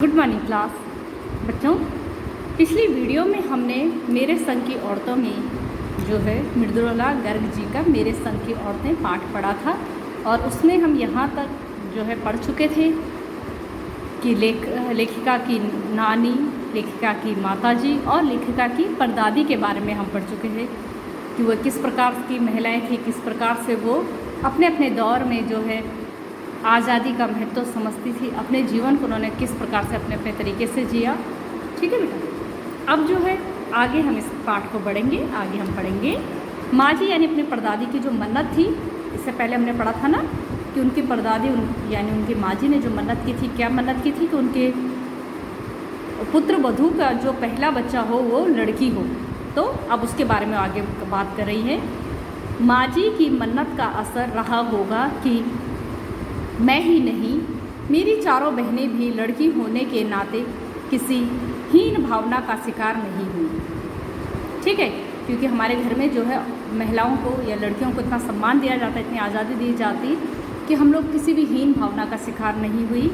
Good morning class. बच्चों, पिछली video में हमने मेरे संग की औरतों में जो है मृदुला गर्ग जी का मेरे संग की औरतें पाठ पढ़ा था और उसमें हम यहाँ तक जो है पढ़ चुके थे कि लेखिका की नानी, लेखिका की माताजी और लेखिका की परदादी के बारे में हम पढ़ चुके थे कि वह किस प्रकार की महिलाएं थी, किस प्रकार से वो अपने अपने दौर में जो है आज़ादी का महत्व समझती थी, अपने जीवन को उन्होंने किस प्रकार से अपने अपने तरीके से जिया। ठीक है बेटा, अब जो है आगे हम इस पाठ को बढ़ेंगे। आगे हम पढ़ेंगे माँ जी यानी अपनी परदादी की जो मन्नत थी। इससे पहले हमने पढ़ा था ना कि उनकी परदादी यानी उनकी माँ जी ने जो मन्नत की थी, क्या मन्नत की थी कि उनके पुत्र वधू का जो पहला बच्चा हो वो लड़की हो। तो अब उसके बारे में आगे बात कर रही है। माँ जी की मन्नत का असर रहा होगा कि मैं ही नहीं, मेरी चारों बहनें भी लड़की होने के नाते किसी हीन भावना का शिकार नहीं हुई। ठीक है, क्योंकि हमारे घर में जो है महिलाओं को या लड़कियों को इतना सम्मान दिया जाता है, इतनी आज़ादी दी जाती कि हम लोग किसी भी हीन भावना का शिकार नहीं हुई।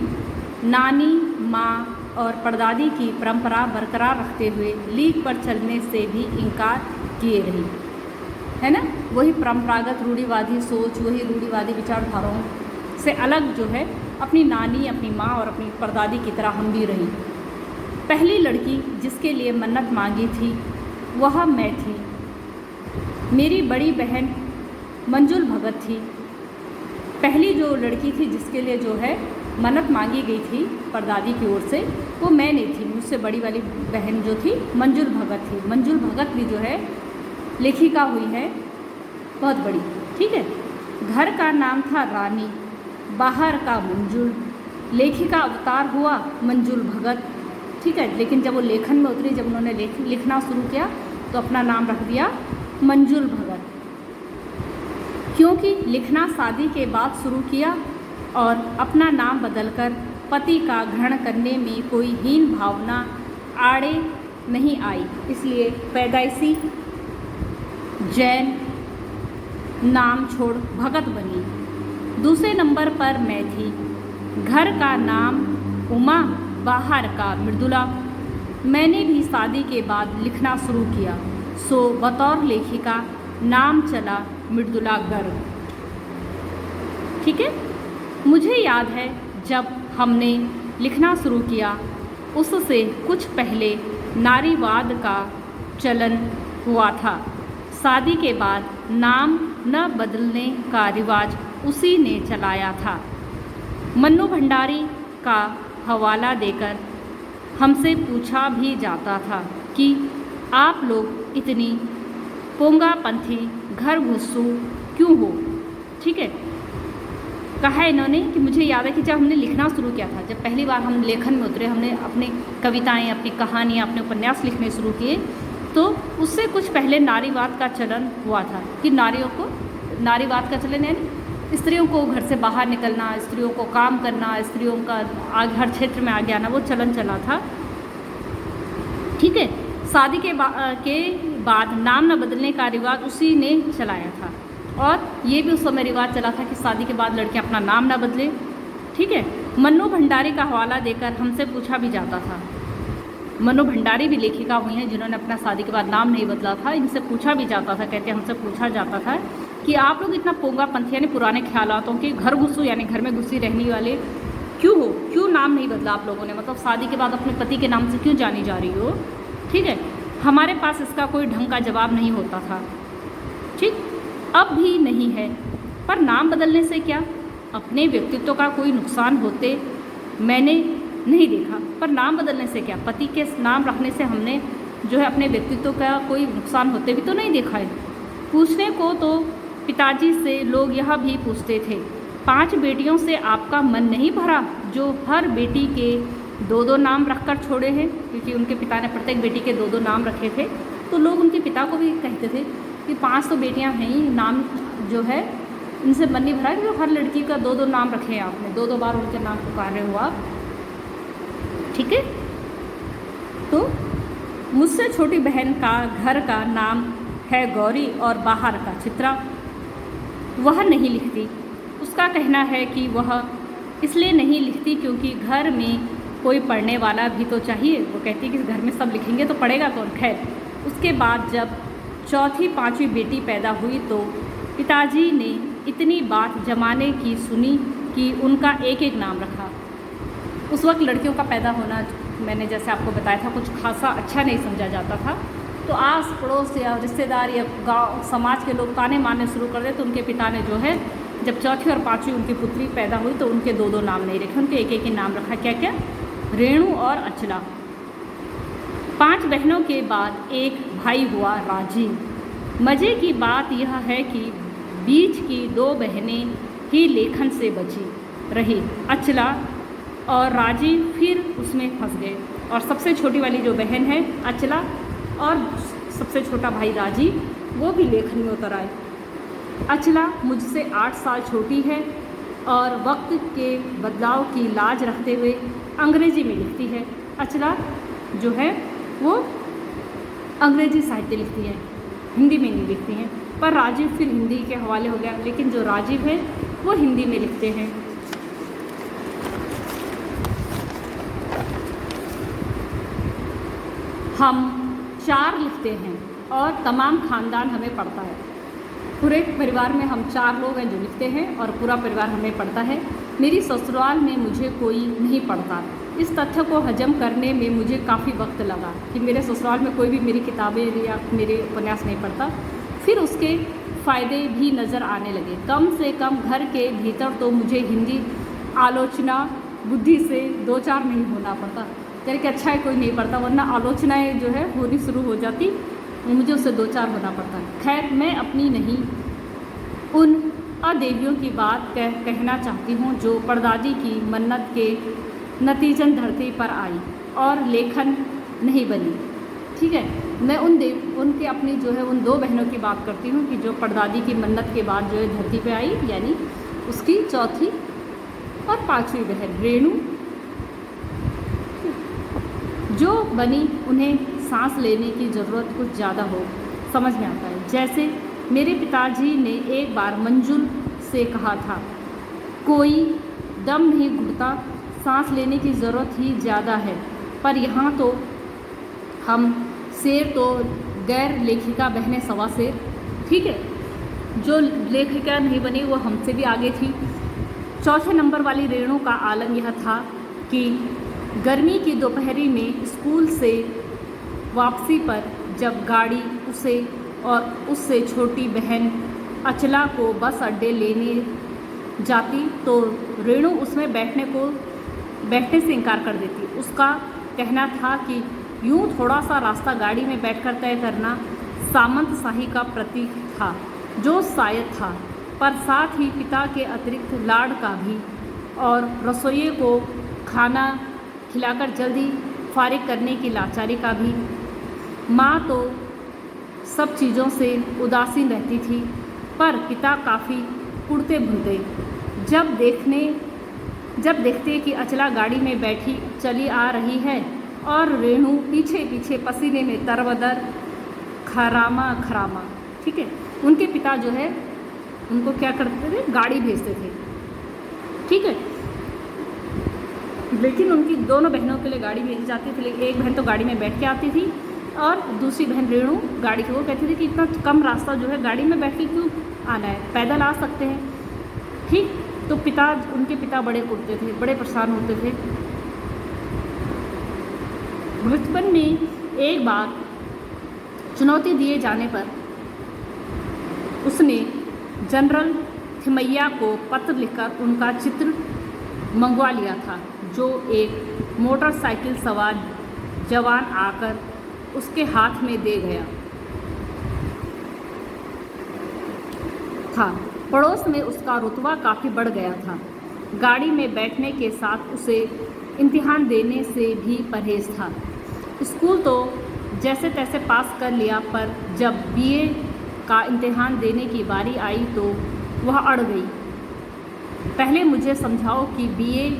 नानी, माँ और परदादी की परंपरा बरकरार रखते हुए लीक पर चलने से भी इनकार किए रही, है ना। वही परंपरागत रूढ़िवादी सोच, वही रूढ़िवादी विचारधाराओं से अलग जो है अपनी नानी, अपनी माँ और अपनी परदादी की तरह हम भी रही। पहली लड़की जिसके लिए मन्नत मांगी थी वह मैं थी। मेरी बड़ी बहन मंजुल भगत थी। पहली जो लड़की थी जिसके लिए जो है मन्नत मांगी गई थी परदादी की ओर से, वो मैं नहीं थी। मुझसे बड़ी वाली बहन जो थी मंजुल भगत थी। मंजुल भगत भी जो है लेखिका हुई है, बहुत बड़ी। ठीक है, घर का नाम था रानी, बाहर का मंजुल। लेखिका अवतार हुआ मंजुल भगत। ठीक है, लेकिन जब वो लेखन में उतरी, जब उन्होंने लिखना शुरू किया तो अपना नाम रख दिया मंजुल भगत, क्योंकि लिखना शादी के बाद शुरू किया और अपना नाम बदलकर पति का ग्रहण करने में कोई हीन भावना आड़े नहीं आई, इसलिए पैदाइशी जैन नाम छोड़ भगत बनी। दूसरे नंबर पर मैं थी। घर का नाम उमा, बाहर का मृदुला। मैंने भी शादी के बाद लिखना शुरू किया, सो बतौर लेखिका नाम चला मृदुला गर्ग। ठीक है, मुझे याद है जब हमने लिखना शुरू किया उससे कुछ पहले नारीवाद का चलन हुआ था। शादी के बाद नाम न बदलने का रिवाज उसी ने चलाया था। मन्नू भंडारी का हवाला देकर हमसे पूछा भी जाता था कि आप लोग इतनी पोंगापंथी घर घुस्सू क्यों हो। ठीक है, कहा है इन्होंने कि मुझे याद है कि जब हमने लिखना शुरू किया था, जब पहली बार हम लेखन में उतरे, हमने अपनी कविताएं, अपनी कहानियाँ, अपने उपन्यास लिखने शुरू किए, तो उससे कुछ पहले नारीवाद का चलन हुआ था कि नारियों को, नारीवाद का चलन यानी स्त्रियों को घर से बाहर निकलना, स्त्रियों को काम करना, स्त्रियों का हर क्षेत्र में आगे आना, वो चलन चला था। ठीक है, शादी के बाद नाम न बदलने का रिवाज उसी ने चलाया था और ये भी उस समय रिवाज चला था कि शादी के बाद लड़कियां अपना नाम न बदले। ठीक है, मन्नू भंडारी का हवाला देकर हमसे पूछा भी जाता था। मन्नू भंडारी भी लेखिका हुई हैं जिन्होंने अपना शादी के बाद नाम नहीं बदला था। इनसे पूछा भी जाता था, कहते हैं हमसे पूछा जाता था कि आप लोग इतना पोंगापंथी यानी पुराने ख्यालातों के घर घुसू यानी घर में घुसी रहने वाले क्यों हो, क्यों नाम नहीं बदला आप लोगों ने, मतलब शादी के बाद अपने पति के नाम से क्यों जानी जा रही हो। ठीक है, हमारे पास इसका कोई ढंग का जवाब नहीं होता था। ठीक, अब भी नहीं है, पर नाम बदलने से क्या, अपने व्यक्तित्व का कोई नुकसान होते मैंने नहीं देखा। पर नाम बदलने से क्या, पति के नाम रखने से हमने जो है अपने व्यक्तित्व का कोई नुकसान होते भी तो नहीं देखा है। पूछने को तो पिताजी से लोग यह भी पूछते थे, 5 बेटियों से आपका मन नहीं भरा जो हर बेटी के 2-2 नाम रखकर छोड़े हैं, क्योंकि उनके पिता ने प्रत्येक बेटी के 2-2 नाम रखे थे। तो लोग उनके पिता को भी कहते थे कि 5 तो बेटियां हैं ही, नाम जो है इनसे मन नहीं भरा कि हर लड़की का 2-2 नाम रखे हैं आपने, 2-2 बार उनके नाम पुकारे हो आप। ठीक है, तो मुझसे छोटी बहन का घर का नाम है गौरी और बाहर का चित्रा। वह नहीं लिखती। उसका कहना है कि वह इसलिए नहीं लिखती क्योंकि घर में कोई पढ़ने वाला भी तो चाहिए। वो कहती है कि घर में सब लिखेंगे तो पढ़ेगा कौन। खैर, उसके बाद जब चौथी पाँचवीं बेटी पैदा हुई तो पिताजी ने इतनी बात जमाने की सुनी कि उनका एक एक नाम रखा। उस वक्त लड़कियों का पैदा होना, मैंने जैसे आपको बताया था, कुछ खासा अच्छा नहीं समझा जाता था। तो आस पड़ोस या रिश्तेदार या गांव समाज के लोग ताने मारने शुरू कर दे। तो उनके पिता ने जो है, जब चौथी और पाँचवीं उनकी पुत्री पैदा हुई तो उनके दो दो नाम नहीं रखे, उनके एक एक ही नाम रखा। क्या क्या? रेणु और अचला। 5 बहनों के बाद एक भाई हुआ राजीव। मज़े की बात यह है कि बीच की 2 बहनें ही लेखन से बची रही। अचला और राजीव फिर उसमें फंस गए और सबसे छोटी वाली जो बहन है अचला और सबसे छोटा भाई राजीव, वो भी लेखन में उतर आए। अचला मुझसे 8 साल छोटी है और वक्त के बदलाव की लाज रखते हुए अंग्रेजी में लिखती है। अचला जो है वो अंग्रेजी साहित्य लिखती है, हिंदी में नहीं लिखती हैं। पर राजीव फिर हिंदी के हवाले हो गया, लेकिन जो राजीव है वो हिंदी में लिखते हैं। हम 4 लिखते हैं और तमाम ख़ानदान हमें पढ़ता है। पूरे परिवार में हम 4 लोग हैं जो लिखते हैं और पूरा परिवार हमें पढ़ता है। मेरी ससुराल में मुझे कोई नहीं पढ़ता। इस तथ्य को हजम करने में मुझे काफ़ी वक्त लगा कि मेरे ससुराल में कोई भी मेरी किताबें या मेरे उपन्यास नहीं पढ़ता। फिर उसके फ़ायदे भी नज़र आने लगे। कम से कम घर के भीतर तो मुझे हिंदी आलोचना बुद्धि से 2-4 नहीं होना पड़ता। यानी कि अच्छा है कोई नहीं पढ़ता, वरना आलोचनाएँ जो है होनी शुरू हो जाती, मुझे उससे 2-4 होना पड़ता है। खैर, मैं अपनी नहीं उन अदेवियों की बात कहना चाहती हूँ जो परदादी की मन्नत के नतीजन धरती पर आई और लेखन नहीं बनी। ठीक है, मैं उनके अपनी जो है उन 2 बहनों की बात करती हूँ कि जो परदादी की मन्नत के बाद जो है धरती पे आई, यानी उसकी चौथी और 5वीं बहन रेणु जो बनी। उन्हें सांस लेने की ज़रूरत कुछ ज़्यादा हो समझ में आता है। जैसे मेरे पिताजी ने एक बार मंजुल से कहा था, कोई दम नहीं घुटता, सांस लेने की ज़रूरत ही ज़्यादा है। पर यहाँ तो हम शेर तो गैर लेखिका बहनें सवा शेर। ठीक है, जो लेखिका नहीं बनी वो हमसे भी आगे थी। चौथे नंबर वाली रेणु का आलम यह था कि गर्मी की दोपहरी में स्कूल से वापसी पर जब गाड़ी उसे और उससे छोटी बहन अचला को बस अड्डे लेने जाती तो रेणु उसमें बैठने से इनकार कर देती। उसका कहना था कि यूँ थोड़ा सा रास्ता गाड़ी में बैठकर तय करना सामंत शाही का प्रतीक था, जो शायद था, पर साथ ही पिता के अतिरिक्त लाड़ का भी और रसोइये को खाना खिलाकर जल्दी फारिग करने की लाचारी का भी। माँ तो सब चीज़ों से उदासीन रहती थी, पर पिता काफ़ी कुड़ते भुनते। जब देखते कि अचला गाड़ी में बैठी चली आ रही है और रेणु पीछे पीछे पसीने में तरबदर खरामा। ठीक है, उनके पिता जो है उनको क्या करते थे, गाड़ी भेजते थे। ठीक है, लेकिन उनकी दोनों बहनों के लिए गाड़ी भेजी जाती थी। लेकिन एक बहन तो गाड़ी में बैठ के आती थी और दूसरी बहन रेणु गाड़ी की वो कहती थी कि इतना कम रास्ता जो है गाड़ी में बैठ के क्यों आना है, पैदल आ सकते हैं। ठीक, तो उनके पिता बड़े कुड़ते थे, बड़े परेशान होते थे। बचपन में एक बार चुनौती दिए जाने पर उसने जनरल थिमैया को पत्र लिखकर उनका चित्र मंगवा लिया था, जो एक मोटरसाइकिल सवार जवान आकर उसके हाथ में दे गया था। पड़ोस में उसका रुतबा काफ़ी बढ़ गया था। गाड़ी में बैठने के साथ उसे इम्तिहान देने से भी परहेज था। स्कूल तो जैसे तैसे पास कर लिया, पर जब बीए का इम्तिहान देने की बारी आई तो वह अड़ गई। पहले मुझे समझाओ कि बीए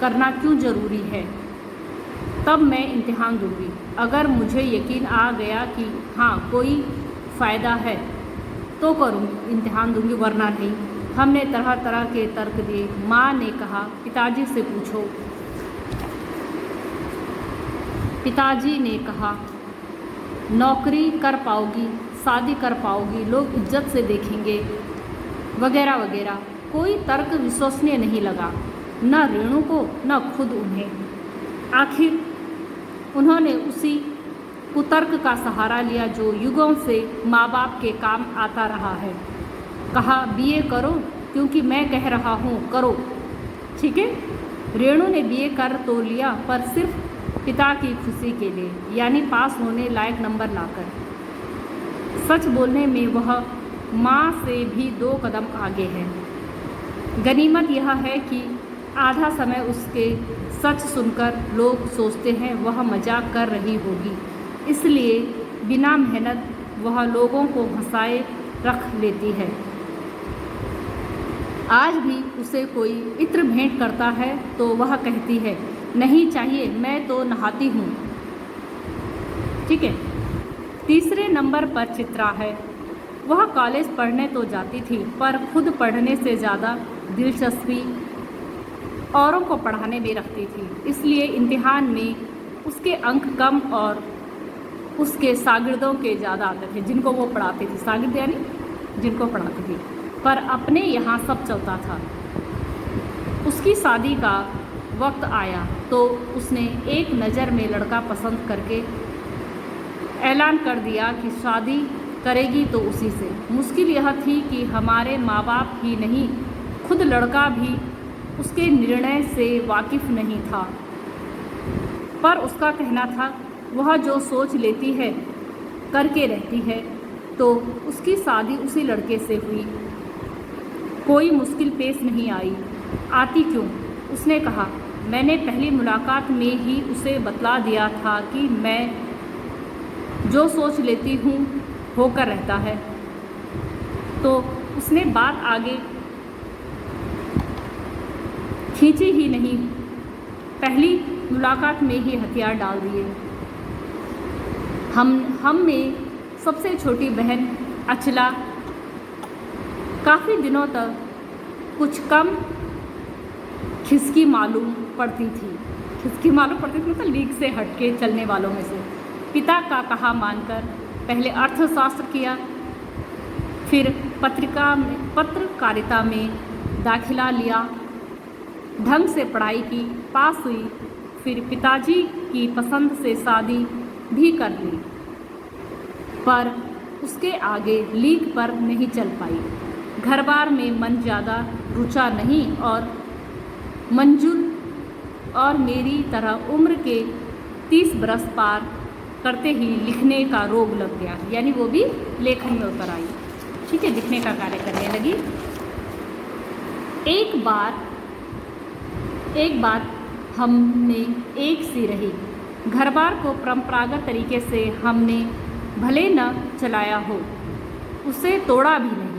करना क्यों ज़रूरी है, तब मैं इम्तिहान दूंगी। अगर मुझे यकीन आ गया कि हाँ कोई फ़ायदा है तो करूँगी, इम्तिहान दूंगी, वरना नहीं। हमने तरह तरह के तर्क दिए। माँ ने कहा, पिताजी से पूछो। पिताजी ने कहा, नौकरी कर पाओगी, शादी कर पाओगी, लोग इज्जत से देखेंगे, वगैरह वगैरह। कोई तर्क विश्वसनीय नहीं लगा, न रेणु को न खुद उन्हें। आखिर उन्होंने उसी कुतर्क का सहारा लिया जो युगों से माँ बाप के काम आता रहा है। कहा, बीए करो, क्योंकि मैं कह रहा हूँ करो। ठीक है। रेणु ने बीए कर तो लिया, पर सिर्फ पिता की खुशी के लिए, यानी पास होने लायक नंबर लाकर। सच बोलने में वह माँ से भी 2 कदम आगे है। गनीमत यह है कि आधा समय उसके सच सुनकर लोग सोचते हैं वह मजाक कर रही होगी, इसलिए बिना मेहनत वह लोगों को हंसाए रख लेती है। आज भी उसे कोई इत्र भेंट करता है तो वह कहती है, नहीं चाहिए, मैं तो नहाती हूँ। ठीक है। तीसरे नंबर पर चित्रा है। वह कॉलेज पढ़ने तो जाती थी, पर खुद पढ़ने से ज़्यादा दिलचस्पी औरों को पढ़ाने में रखती थी, इसलिए इम्तिहान में उसके अंक कम और उसके शागिर्दों के ज़्यादा आते थे, जिनको वो पढ़ाती थी। शागिर्द यानी जिनको पढ़ाती थी। पर अपने यहाँ सब चलता था। उसकी शादी का वक्त आया तो उसने एक नज़र में लड़का पसंद करके ऐलान कर दिया कि शादी करेगी तो उसी से। मुश्किल यह थी कि हमारे माँ बाप ही नहीं, खुद लड़का भी उसके निर्णय से वाकिफ़ नहीं था। पर उसका कहना था, वह जो सोच लेती है करके रहती है, तो उसकी शादी उसी लड़के से हुई। कोई मुश्किल पेश नहीं आई। आती क्यों? उसने कहा, मैंने पहली मुलाकात में ही उसे बतला दिया था कि मैं जो सोच लेती हूँ होकर रहता है। तो उसने बात आगे खींची ही नहीं, पहली मुलाकात में ही हथियार डाल दिए। हम में सबसे छोटी बहन अचला काफ़ी दिनों तक कुछ कम खिसकी मालूम पड़ती थी। मतलब लीक से हटके चलने वालों में से। पिता का कहा मानकर पहले अर्थशास्त्र किया, फिर पत्रकारिता में दाखिला लिया, ढंग से पढ़ाई की, पास हुई, फिर पिताजी की पसंद से शादी भी कर ली, पर उसके आगे लीक पर नहीं चल पाई। घर बार में मन ज़्यादा रुचा नहीं और मंजुल और मेरी तरह उम्र के 30 बरस पार करते ही लिखने का रोग लग गया, यानी वो भी लेखन में उतर आई। ठीक है, लिखने का कार्य करने लगी। एक बात हमने एक सी रही। घर बार को परंपरागत तरीके से हमने भले न चलाया हो, उसे तोड़ा भी नहीं।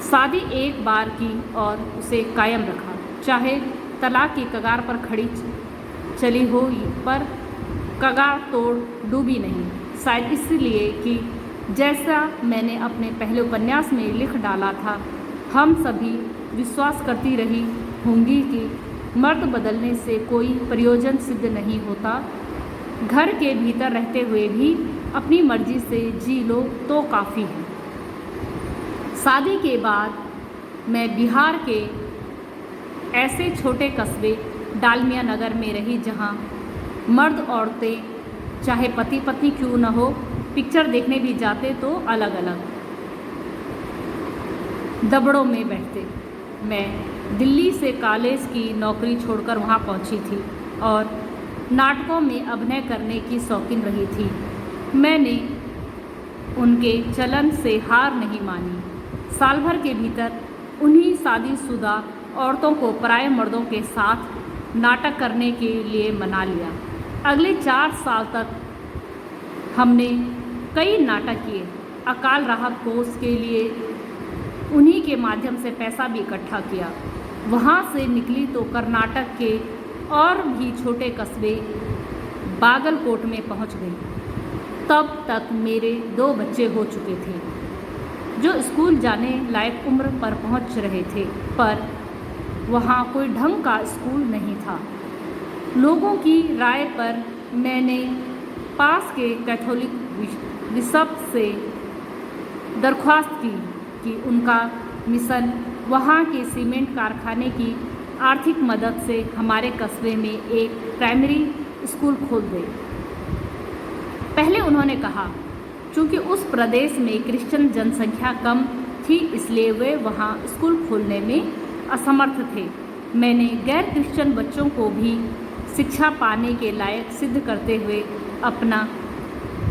शादी एक बार की और उसे कायम रखा, चाहे तलाक की कगार पर खड़ी चली हो, पर कगार तोड़ डूबी नहीं। शायद इसलिए कि जैसा मैंने अपने पहले उपन्यास में लिख डाला था, हम सभी विश्वास करती रही होंगी कि मर्द बदलने से कोई प्रयोजन सिद्ध नहीं होता। घर के भीतर रहते हुए भी अपनी मर्जी से जी लो तो काफ़ी है। शादी के बाद मैं बिहार के ऐसे छोटे कस्बे डालमिया नगर में रही जहाँ मर्द औरतें चाहे पति पत्नी क्यों न हो, पिक्चर देखने भी जाते तो अलग अलग दबड़ों में बैठते। मैं दिल्ली से कॉलेज की नौकरी छोड़कर वहाँ पहुँची थी और नाटकों में अभिनय करने की शौकीन रही थी। मैंने उनके चलन से हार नहीं मानी। साल भर के भीतर उन्हीं शादीशुदा औरतों को पराये मर्दों के साथ नाटक करने के लिए मना लिया। अगले 4 साल तक हमने कई नाटक किए। अकाल राहत कोष के लिए उन्हीं के माध्यम से पैसा भी इकट्ठा किया। वहाँ से निकली तो कर्नाटक के और भी छोटे कस्बे बागलकोट में पहुँच गई। तब तक मेरे 2 बच्चे हो चुके थे जो स्कूल जाने लायक उम्र पर पहुँच रहे थे, पर वहाँ कोई ढंग का स्कूल नहीं था। लोगों की राय पर मैंने पास के कैथोलिक बिशप से दरख्वास्त की कि उनका मिशन वहाँ के सीमेंट कारखाने की आर्थिक मदद से हमारे कस्बे में एक प्राइमरी स्कूल खोल दे। पहले उन्होंने कहा चूँकि उस प्रदेश में क्रिश्चियन जनसंख्या कम थी इसलिए वे वहाँ स्कूल खोलने में असमर्थ थे। मैंने गैर क्रिश्चियन बच्चों को भी शिक्षा पाने के लायक सिद्ध करते हुए अपना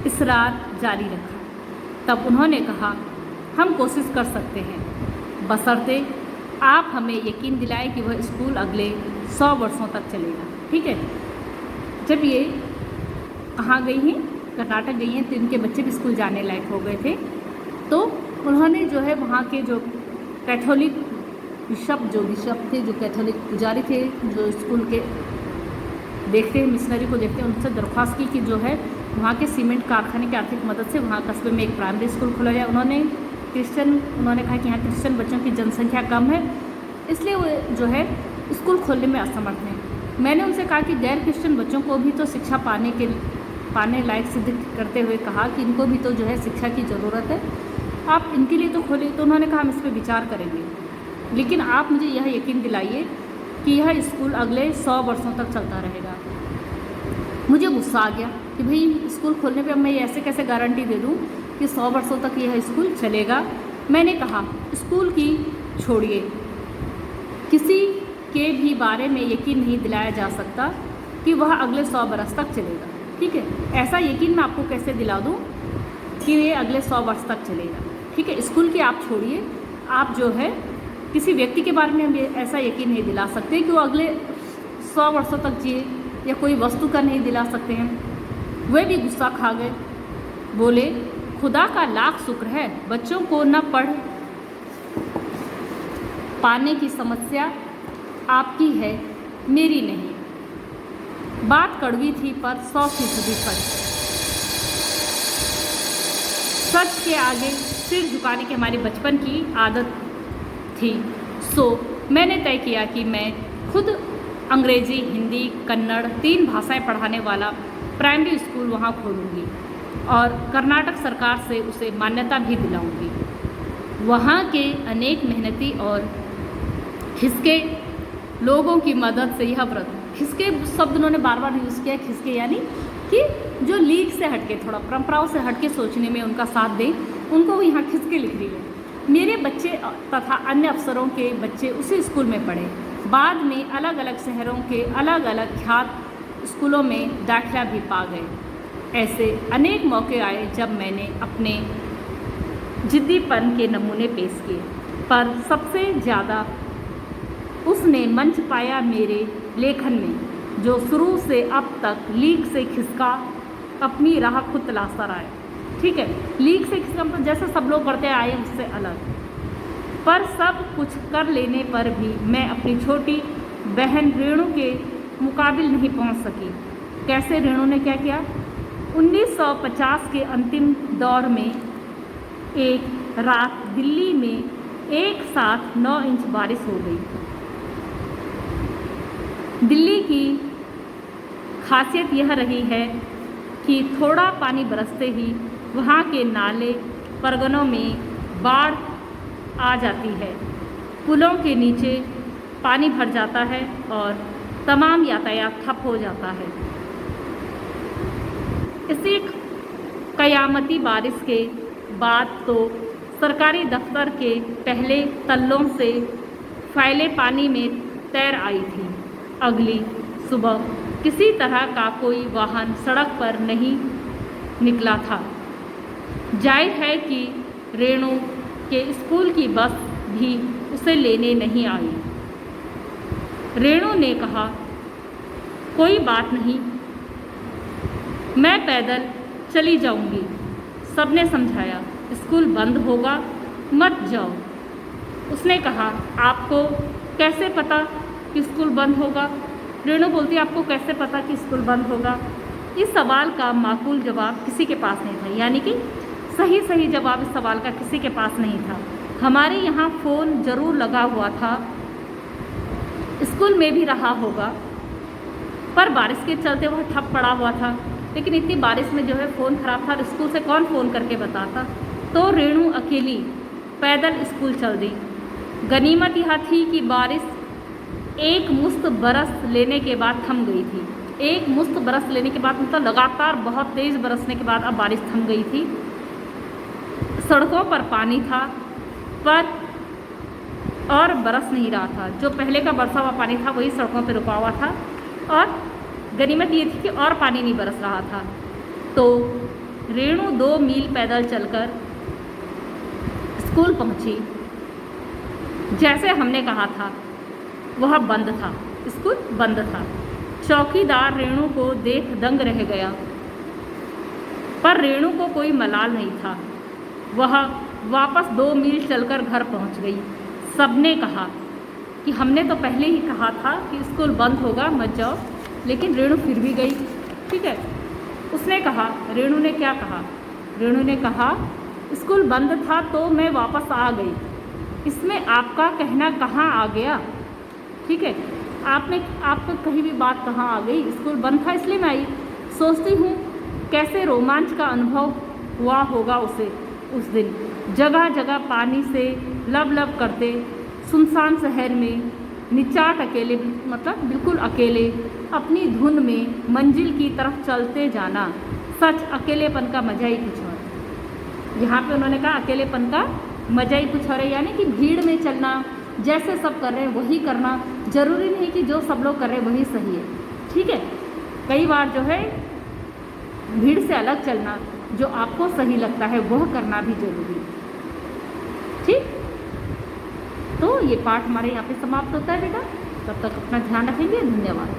इसरार जारी रखा। तब उन्होंने कहा हम कोशिश कर सकते हैं बशर्ते आप हमें यकीन दिलाएं कि वह स्कूल अगले 100 वर्षों तक चलेगा। ठीक है। जब ये कहाँ गई हैं, कर्नाटक गई हैं, तो इनके बच्चे भी स्कूल जाने लायक हो गए थे। तो उन्होंने जो है वहाँ के जो कैथोलिक बिशप थे, जो कैथोलिक पुजारी थे, जो स्कूल के देखते हैं, मिशनरी को देखते हैं, उनसे दरख्वास्त की कि जो है वहाँ के सीमेंट कारखाने की आर्थिक मदद से वहाँ कस्बे में एक प्राइमरी स्कूल खोला जाए। उन्होंने कहा कि यहाँ क्रिश्चियन बच्चों की जनसंख्या कम है इसलिए वो जो है स्कूल खोलने में असमर्थ हैं। मैंने उनसे कहा कि गैर क्रिश्चियन बच्चों को भी तो शिक्षा पाने लायक सिद्ध करते हुए कहा कि इनको भी तो जो है शिक्षा की ज़रूरत है, आप इनके लिए तो खोलिए। तो उन्होंने कहा हम इस पर विचार करेंगे, लेकिन आप मुझे यह यकीन दिलाइए कि यह स्कूल अगले 100 वर्षों तक चलता रहेगा। मुझे गुस्सा आ गया कि भाई स्कूल खोलने पे मैं ऐसे कैसे गारंटी दे दूँ कि 100 वर्षों तक यह स्कूल चलेगा। मैंने कहा स्कूल की छोड़िए, किसी के भी बारे में यकीन नहीं दिलाया जा सकता कि वह अगले 100 वर्ष तक चलेगा। ठीक है, ऐसा यकीन मैं आपको कैसे दिला दूँ कि ये अगले 100 वर्ष तक चलेगा। ठीक है, स्कूल की आप छोड़िए, आप जो है किसी व्यक्ति के बारे में हम ऐसा यकीन नहीं दिला सकते कि वो अगले 100 वर्षों तक जिए, या कोई वस्तु का नहीं दिला सकते हैं। वे भी गुस्सा खा गए, बोले खुदा का लाख शुक्र है बच्चों को न पढ़ पाने की समस्या आपकी है, मेरी नहीं। बात कड़वी थी पर 100% सच के आगे सिर झुकाने की हमारी बचपन की आदत थी। सो मैंने तय किया कि मैं खुद अंग्रेज़ी, हिंदी, कन्नड़ 3 भाषाएं पढ़ाने वाला प्राइमरी स्कूल वहाँ खोलूँगी और कर्नाटक सरकार से उसे मान्यता भी दिलाऊंगी। वहाँ के अनेक मेहनती और खिसके लोगों की मदद से यह व्रत, खिसके शब्द उन्होंने बार बार यूज़ किया। खिसके यानी कि जो लीग से हटके, थोड़ा परंपराओं से हटके सोचने में उनका साथ दें, उनको वो यहाँ खिसके लिख रही है। मेरे बच्चे तथा अन्य अफसरों के बच्चे उसी स्कूल में पढ़े। बाद में अलग अलग शहरों के अलग अलग ख्यात स्कूलों में दाखिला भी पा गए। ऐसे अनेक मौके आए जब मैंने अपने जिद्दीपन के नमूने पेश किए, पर सबसे ज़्यादा उसने मंच पाया मेरे लेखन में, जो शुरू से अब तक लीग से खिसका अपनी राह खुद तलाशता रहा है। ठीक है, लीग से खिसका मतलब जैसे सब लोग करते आए उससे अलग, पर सब कुछ कर लेने पर भी मैं अपनी छोटी बहन रेणु के मुकाबिल नहीं पहुंच सकी। कैसे? रेणु ने क्या किया? 1950 के अंतिम दौर में एक रात दिल्ली में एक साथ 9 इंच बारिश हो गई। दिल्ली की खासियत यह रही है कि थोड़ा पानी बरसते ही वहाँ के नाले परगनों में बाढ़ आ जाती है, पुलों के नीचे पानी भर जाता है और तमाम यातायात ठप हो जाता है। इसी कयामती बारिश के बाद तो सरकारी दफ्तर के पहले तल्लों से फाइलें पानी में तैर आई थी। अगली सुबह किसी तरह का कोई वाहन सड़क पर नहीं निकला था। जाहिर है कि रेणु के स्कूल की बस भी उसे लेने नहीं आई। रेणु ने कहा कोई बात नहीं, मैं पैदल चली जाऊंगी। सबने समझाया स्कूल बंद होगा, मत जाओ। उसने कहा आपको कैसे पता कि स्कूल बंद होगा? रेणु बोलती आपको कैसे पता कि स्कूल बंद होगा? इस सवाल का माकूल जवाब किसी के पास नहीं था, यानी कि सही जवाब इस सवाल का किसी के पास नहीं था। हमारे यहाँ फ़ोन ज़रूर लगा हुआ था, स्कूल में भी रहा होगा, पर बारिश के चलते वह ठप पड़ा हुआ था। लेकिन इतनी बारिश में जो है फ़ोन ख़राब था और स्कूल से कौन फ़ोन करके बताता। तो रेणु अकेली पैदल स्कूल चल दी। गनीमत यह थी कि बारिश एक मुश्त बरस लेने के बाद थम गई थी। एक मुश्त बरस लेने के बाद मतलब लगातार बहुत तेज़ बरसने के बाद अब बारिश थम गई थी। सड़कों पर पानी था पर और बरस नहीं रहा था। जो पहले का बरसा हुआ पानी था वही सड़कों पर रुका हुआ था और गनीमत ये थी कि और पानी नहीं बरस रहा था। तो रेणु 2 मील पैदल चलकर स्कूल पहुंची। जैसे हमने कहा था वह बंद था, स्कूल बंद था। चौकीदार रेणु को देख दंग रह गया, पर रेणु को कोई मलाल नहीं था। वह वापस 2 मील चलकर घर पहुंच गई। सबने कहा कि हमने तो पहले ही कहा था कि स्कूल बंद होगा, मत जाओ, लेकिन रेणु फिर भी गई। ठीक है, उसने कहा, रेणु ने क्या कहा? रेणु ने कहा स्कूल बंद था तो मैं वापस आ गई। इसमें आपका कहना कहाँ आ गया? ठीक है, आपको कहीं भी बात कहाँ आ गई? स्कूल बंद था इसलिए मैं आई। सोचती हूँ कैसे रोमांच का अनुभव हुआ होगा उसे उस दिन। जगह जगह पानी से लब करते सुनसान शहर में निचाट अकेले, मतलब बिल्कुल अकेले अपनी धुन में मंजिल की तरफ चलते जाना। सच अकेलेपन का मजा ही कुछ और। यहाँ पे उन्होंने कहा अकेलेपन का मजा ही कुछ और है, यानी कि भीड़ में चलना, जैसे सब कर रहे हैं वही करना। ज़रूरी नहीं कि जो सब लोग कर रहे हैं वही सही है। ठीक है, कई बार जो है भीड़ से अलग चलना, जो आपको सही लगता है वह करना भी जरूरी है। ठीक, तो ये पाठ हमारे यहाँ पे समाप्त होता है बेटा। तब तक अपना ध्यान रखेंगे। धन्यवाद।